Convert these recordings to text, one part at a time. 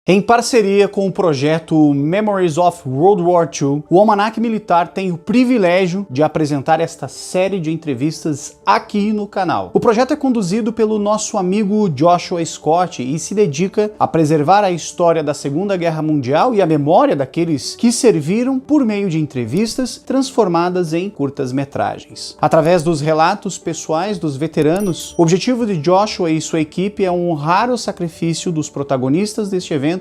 Em parceria com o projeto Memories of World War II, o Almanac Militar tem o privilégio de apresentar esta série de entrevistas aqui no canal. O projeto é conduzido pelo nosso amigo Joshua Scott e se dedica a preservar a história da Segunda Guerra Mundial e a memória daqueles que serviram por meio de entrevistas transformadas em curtas-metragens. Através dos relatos pessoais dos veteranos, o objetivo de Joshua e sua equipe é honrar o sacrifício dos protagonistas deste evento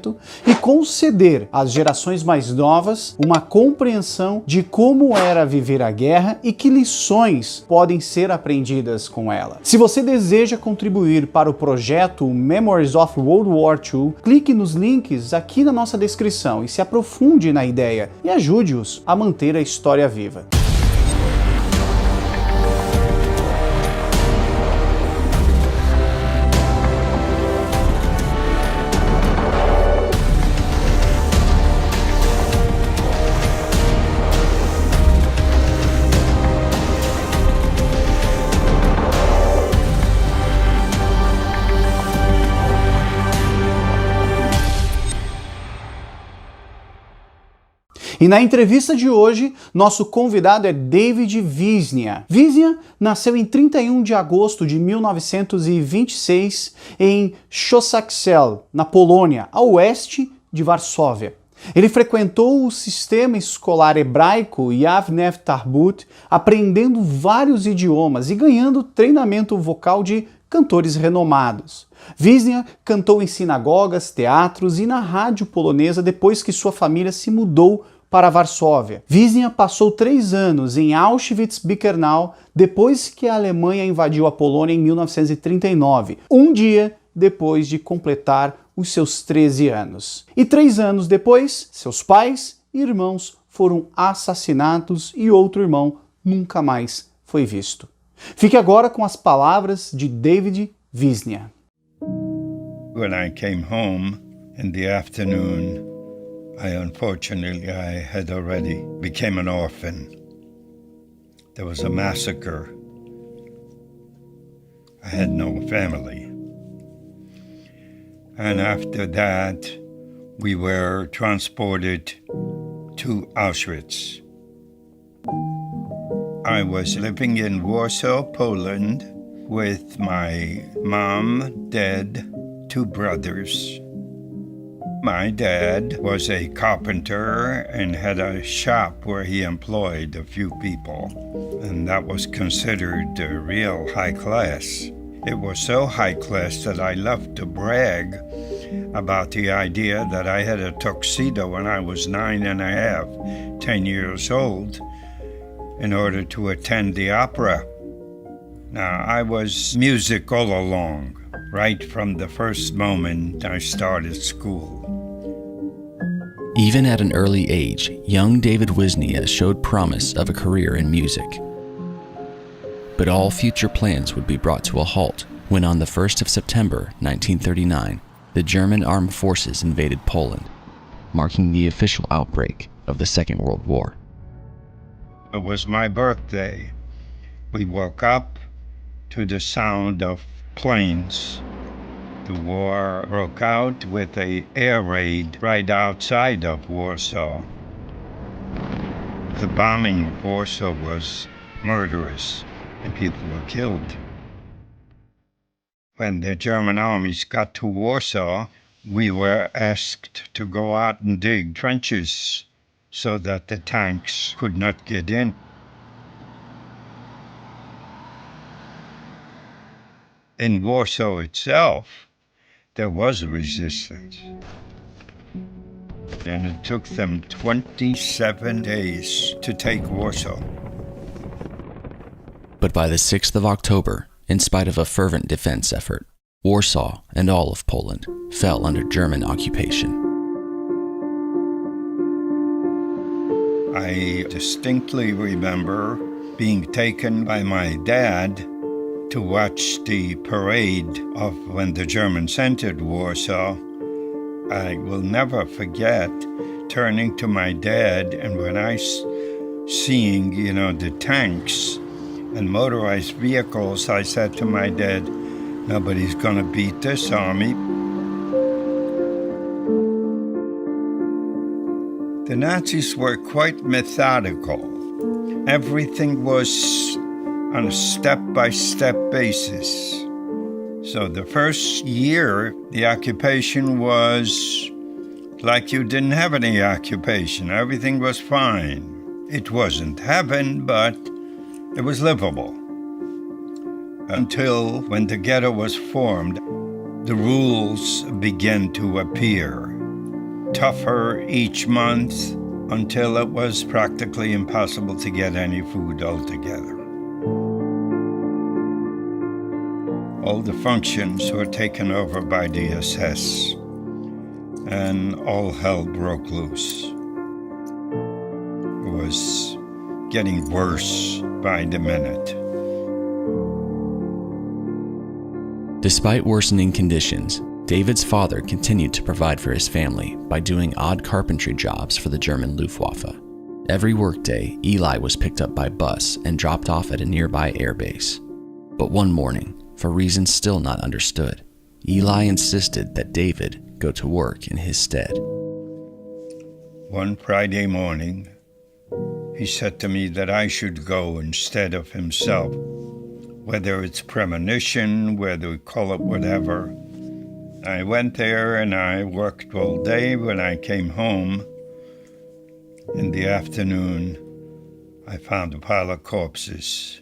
e conceder às gerações mais novas uma compreensão de como era viver a guerra e que lições podem ser aprendidas com ela. Se você deseja contribuir para o projeto Memories of World War II, clique nos links aqui na nossa descrição e se aprofunde na ideia e ajude-os a manter a história viva. E na entrevista de hoje, nosso convidado é David Wisnia. Wisnia nasceu em 31 de agosto de 1926 em Chosaksel, na Polônia, a oeste de Varsóvia. Ele frequentou o sistema escolar hebraico Yavneh Tarbut, aprendendo vários idiomas e ganhando treinamento vocal de cantores renomados. Wisnia cantou em sinagogas, teatros e na rádio polonesa depois que sua família se mudou para Varsóvia. Wisnia passou 3 anos em Auschwitz-Birkenau depois que a Alemanha invadiu a Polônia em 1939, um dia depois de completar os seus 13 anos. E 3 anos depois, seus pais e irmãos foram assassinados e outro irmão nunca mais foi visto. Fique agora com as palavras de David Wisnia. When I came home in the afternoon, unfortunately, I had already became an orphan. There was a massacre. I had no family. And after that, we were transported to Auschwitz. I was living in Warsaw, Poland, with my mom, dad, 2 brothers. My dad was a carpenter and had a shop where he employed a few people, and that was considered real high class. It was so high class that I loved to brag about the idea that I had a tuxedo when I was 9 and a half, 10 years old, in order to attend the opera. Now, I was music all along, right from the first moment I started school. Even at an early age, young David Wisnia showed promise of a career in music. But all future plans would be brought to a halt when on the 1st of September 1939, the German armed forces invaded Poland, marking the official outbreak of the Second World War. It was my birthday. We woke up to the sound of planes. The war broke out with an air raid right outside of Warsaw. The bombing of Warsaw was murderous, and people were killed. When the German armies got to Warsaw, we were asked to go out and dig trenches so that the tanks could not get in. In Warsaw itself, there was a resistance. And it took them 27 days to take Warsaw. But by the 6th of October, in spite of a fervent defense effort, Warsaw and all of Poland fell under German occupation. I distinctly remember being taken by my dad to watch the parade of when the Germans entered Warsaw. I will never forget turning to my dad, and when I seeing, the tanks and motorized vehicles, I said to my dad, nobody's gonna beat this army. The Nazis were quite methodical. Everything was on a step-by-step basis. So the first year, the occupation was like you didn't have any occupation. Everything was fine. It wasn't heaven, but it was livable. Until when the ghetto was formed, the rules began to appear. Tougher each month until it was practically impossible to get any food altogether. All the functions were taken over by the SS, and all hell broke loose. It was getting worse by the minute. Despite worsening conditions, David's father continued to provide for his family by doing odd carpentry jobs for the German Luftwaffe. Every workday, Eli was picked up by bus and dropped off at a nearby airbase. But one morning, for reasons still not understood, Eli insisted that David go to work in his stead. One Friday morning, he said to me that I should go instead of himself. Whether it's premonition, whether we call it whatever. I went there and I worked all day. When I came home in the afternoon, I found a pile of corpses.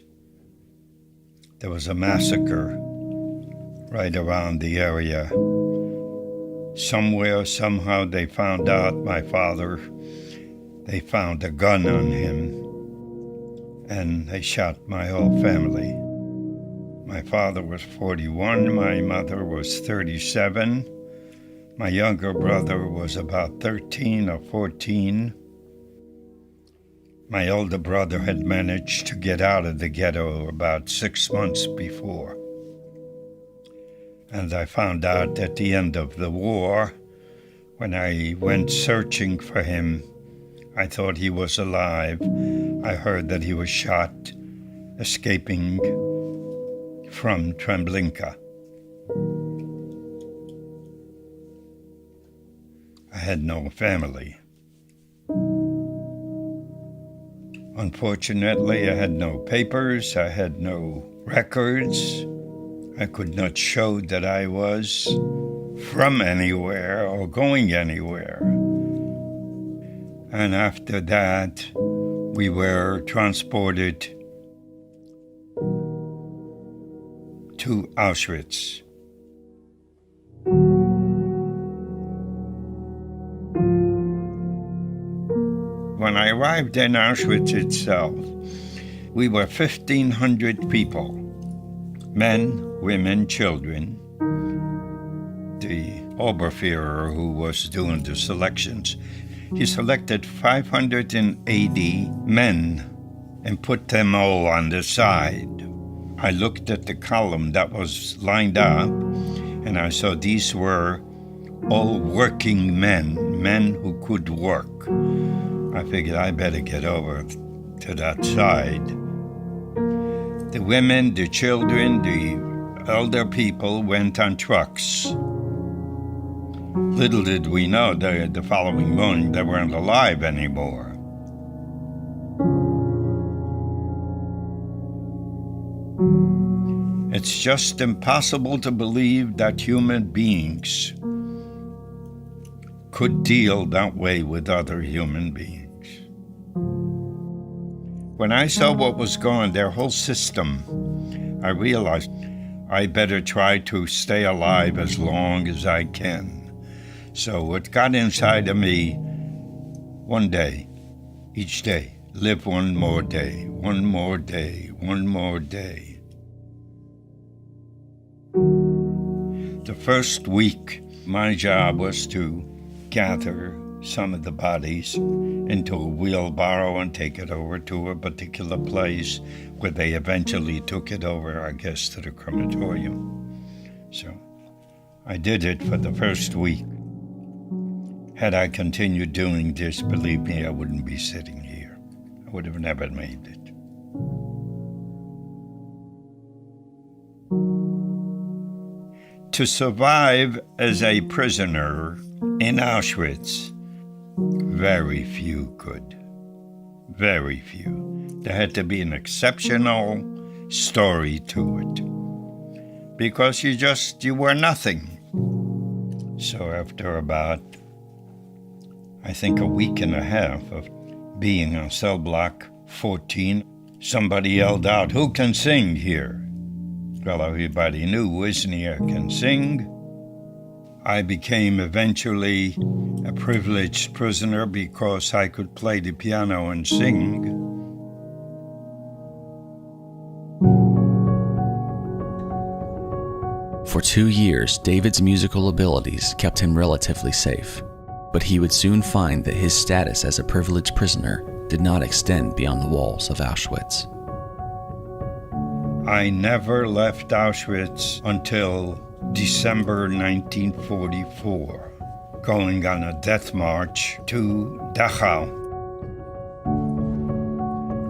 There was a massacre right around the area. Somewhere, somehow, they found out my father. They found a gun on him, and they shot my whole family. My father was 41, my mother was 37. My younger brother was about 13 or 14. My older brother had managed to get out of the ghetto about 6 months before. And I found out at the end of the war, when I went searching for him, I thought he was alive. I heard that he was shot, escaping from Treblinka. I had no family. Unfortunately, I had no papers, I had no records. I could not show that I was from anywhere or going anywhere. And after that, we were transported to Auschwitz. When I arrived in Auschwitz itself, we were 1,500 people, men, women, children. The Oberführer, who was doing the selections, he selected 580 men and put them all on the side. I looked at the column that was lined up, and I saw these were all working men, men who could work. I figured I better get over to that side. The women, the children, the elder people went on trucks. Little did we know that the following morning they weren't alive anymore. It's just impossible to believe that human beings could deal that way with other human beings. When I saw what was going on, their whole system, I realized I better try to stay alive as long as I can. So it got inside of me, one day, each day, live one more day, one more day, one more day. The first week, my job was to gather some of the bodies into a wheelbarrow and take it over to a particular place where they eventually took it over, I guess, to the crematorium. So I did it for the first week. Had I continued doing this, believe me, I wouldn't be sitting here. I would have never made it. To survive as a prisoner in Auschwitz, Very few could. Very few. There had to be an exceptional story to it. Because you were nothing. So after about, I think, a week and a half of being on cell block 14, somebody yelled out, "Who can sing here?" Well, everybody knew Wisnia can sing. I became eventually a privileged prisoner because I could play the piano and sing. For 2 years, David's musical abilities kept him relatively safe, but he would soon find that his status as a privileged prisoner did not extend beyond the walls of Auschwitz. I never left Auschwitz until December 1944, going on a death march to Dachau.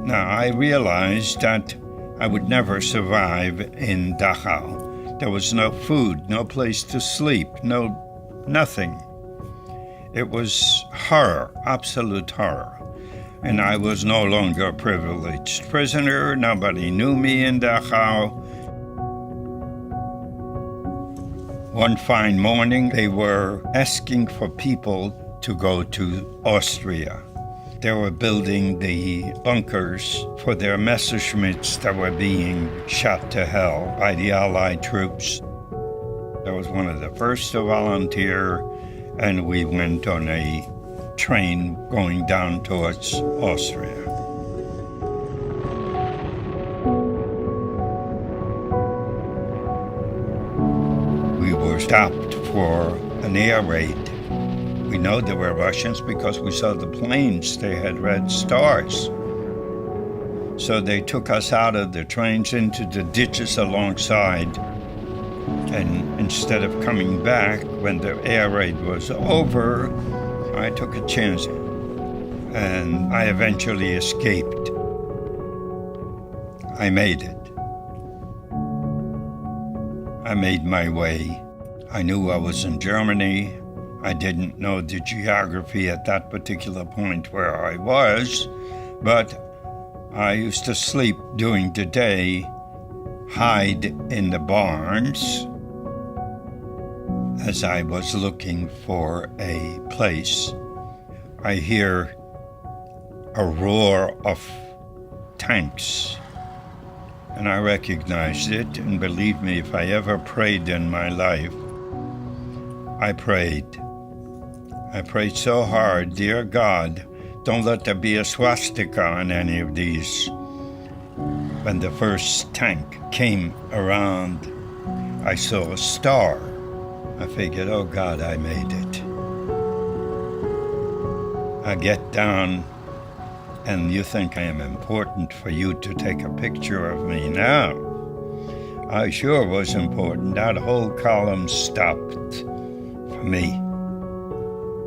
Now, I realized that I would never survive in Dachau. There was no food, no place to sleep, nothing. It was horror, absolute horror. And I was no longer a privileged prisoner. Nobody knew me in Dachau. One fine morning, they were asking for people to go to Austria. They were building the bunkers for their Messerschmitts that were being shot to hell by the Allied troops. I was one of the first to volunteer, and we went on a train going down towards Austria. We were stopped for an air raid. We know there were Russians because we saw the planes. They had red stars. So they took us out of the trains into the ditches alongside. And instead of coming back when the air raid was over, I took a chance, and I eventually escaped. I made it. I made my way. I knew I was in Germany. I didn't know the geography at that particular point where I was, but I used to sleep during the day, hide in the barns, as I was looking for a place. I hear a roar of tanks, and I recognized it, and believe me, if I ever prayed in my life, I prayed. I prayed so hard, dear God, don't let there be a swastika on any of these. When the first tank came around, I saw a star. I figured, oh God, I made it. I get down, and you think I am important for you to take a picture of me now. I sure was important. That whole column stopped for me.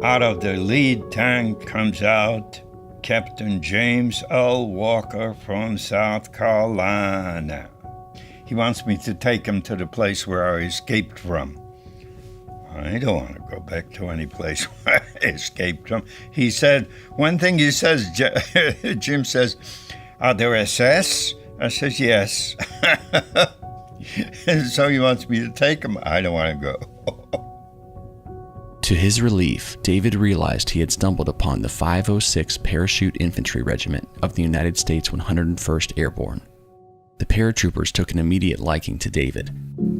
Out of the lead tank comes out Captain James L. Walker from South Carolina. He wants me to take him to the place where I escaped from. I don't want to go back to any place where I escaped from. He said, one thing he says, Jim says, are there SS? I says, yes. And so he wants me to take him. I don't want to go. To his relief, David realized he had stumbled upon the 506 Parachute Infantry Regiment of the United States 101st Airborne. The paratroopers took an immediate liking to David,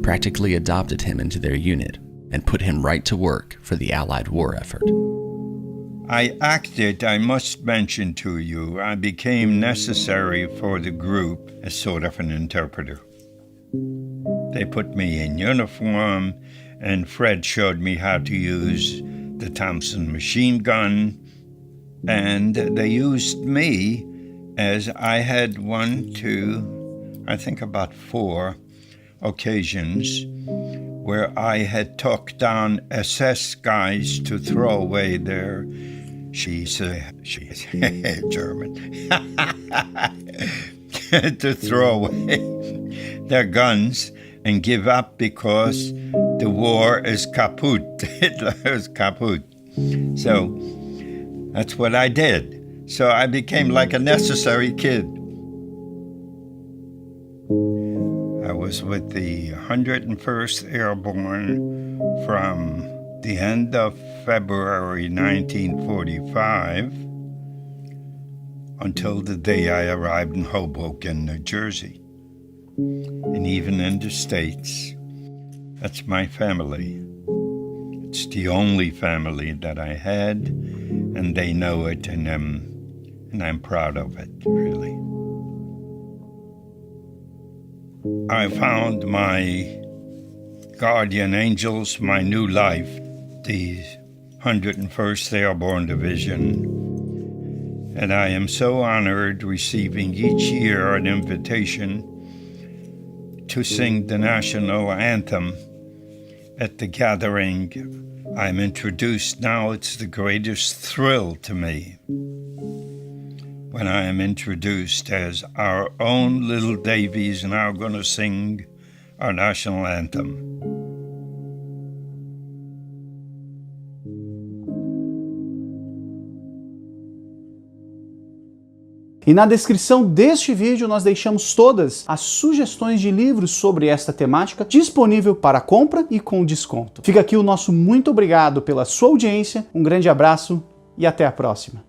practically adopted him into their unit, and put him right to work for the Allied war effort. I acted, I must mention to you, I became necessary for the group as sort of an interpreter. They put me in uniform, and Fred showed me how to use the Thompson machine gun, and they used me as I had 1, 2, I think about 4 occasions where I had talked down SS guys to throw away their, she's German, to throw away their guns and give up because the war is kaput. Hitler is kaput. So That's what I did. So I became like a necessary kid. I was with the 101st Airborne from the end of February 1945 until the day I arrived in Hoboken, New Jersey. And even in the States, that's my family. It's the only family that I had, and they know it, and I'm proud of it, really. I found my guardian angels, my new life, the 101st Airborne Division, and I am so honored receiving each year an invitation to sing the national anthem at the gathering. I'm introduced now. It's the greatest thrill to me when I am introduced as our own little Davies now going to sing our national anthem. E na descrição deste vídeo nós deixamos todas as sugestões de livros sobre esta temática disponível para compra e com desconto. Fica aqui o nosso muito obrigado pela sua audiência, um grande abraço e até a próxima.